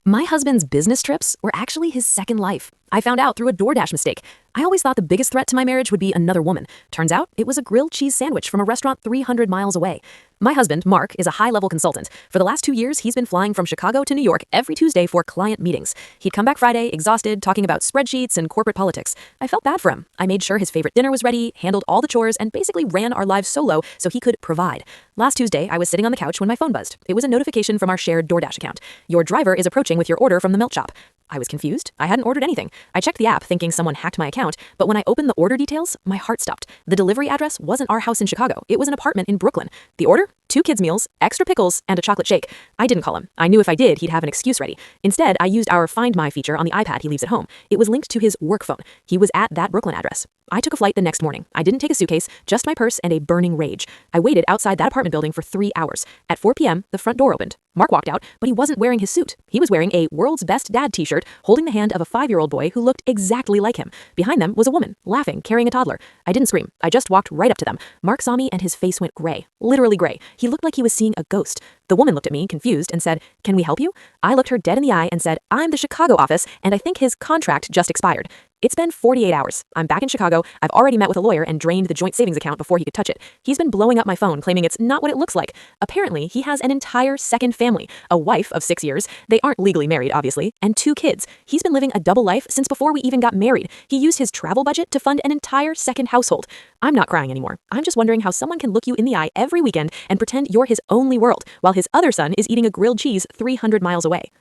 My husband's business trips were actually his second life. I found out through a DoorDash mistake. I always thought the biggest threat to my marriage would be another woman. Turns out it was a grilled cheese sandwich from a restaurant 300 miles away. My husband, Mark, is a high-level consultant. For the last 2 years, he's been flying from Chicago to New York every Tuesday for client meetings. He'd come back Friday, exhausted, talking about spreadsheets and corporate politics. I felt bad for him. I made sure his favorite dinner was ready, handled all the chores, and basically ran our lives solo so he could provide. Last Tuesday, I was sitting on the couch when my phone buzzed. It was a notification from our shared DoorDash account. Your driver is approaching with your order from the melt shop. I was confused. I hadn't ordered anything. I checked the app thinking someone hacked my account, but when I opened the order details, my heart stopped. The delivery address wasn't our house in Chicago. It was an apartment in Brooklyn. The order? 2 kids' meals, extra pickles, and a chocolate shake. I didn't call him. I knew if I did, he'd have an excuse ready. Instead, I used our Find My feature on the iPad he leaves at home. It was linked to his work phone. He was at that Brooklyn address. I took a flight the next morning. I didn't take a suitcase, just my purse and a burning rage. I waited outside that apartment building for 3 hours. At 4 p.m., the front door opened. Mark walked out, but he wasn't wearing his suit. He was wearing a World's Best Dad t-shirt, holding the hand of a 5-year-old boy who looked exactly like him. Behind them was a woman, laughing, carrying a toddler. I didn't scream. I just walked right up to them. Mark saw me and his face went gray. Literally gray. He looked like he was seeing a ghost. The woman looked at me, confused, and said, "Can we help you?" I looked her dead in the eye and said, "I'm the Chicago office, and I think his contract just expired." It's been 48 hours. I'm back in Chicago. I've already met with a lawyer and drained the joint savings account before he could touch it. He's been blowing up my phone, claiming it's not what it looks like. Apparently, he has an entire second family, a wife of 6 years. They aren't legally married, obviously, and 2 kids. He's been living a double life since before we even got married. He used his travel budget to fund an entire second household. I'm not crying anymore. I'm just wondering how someone can look you in the eye every weekend and pretend you're his only world, while his other son is eating a grilled cheese 300 miles away.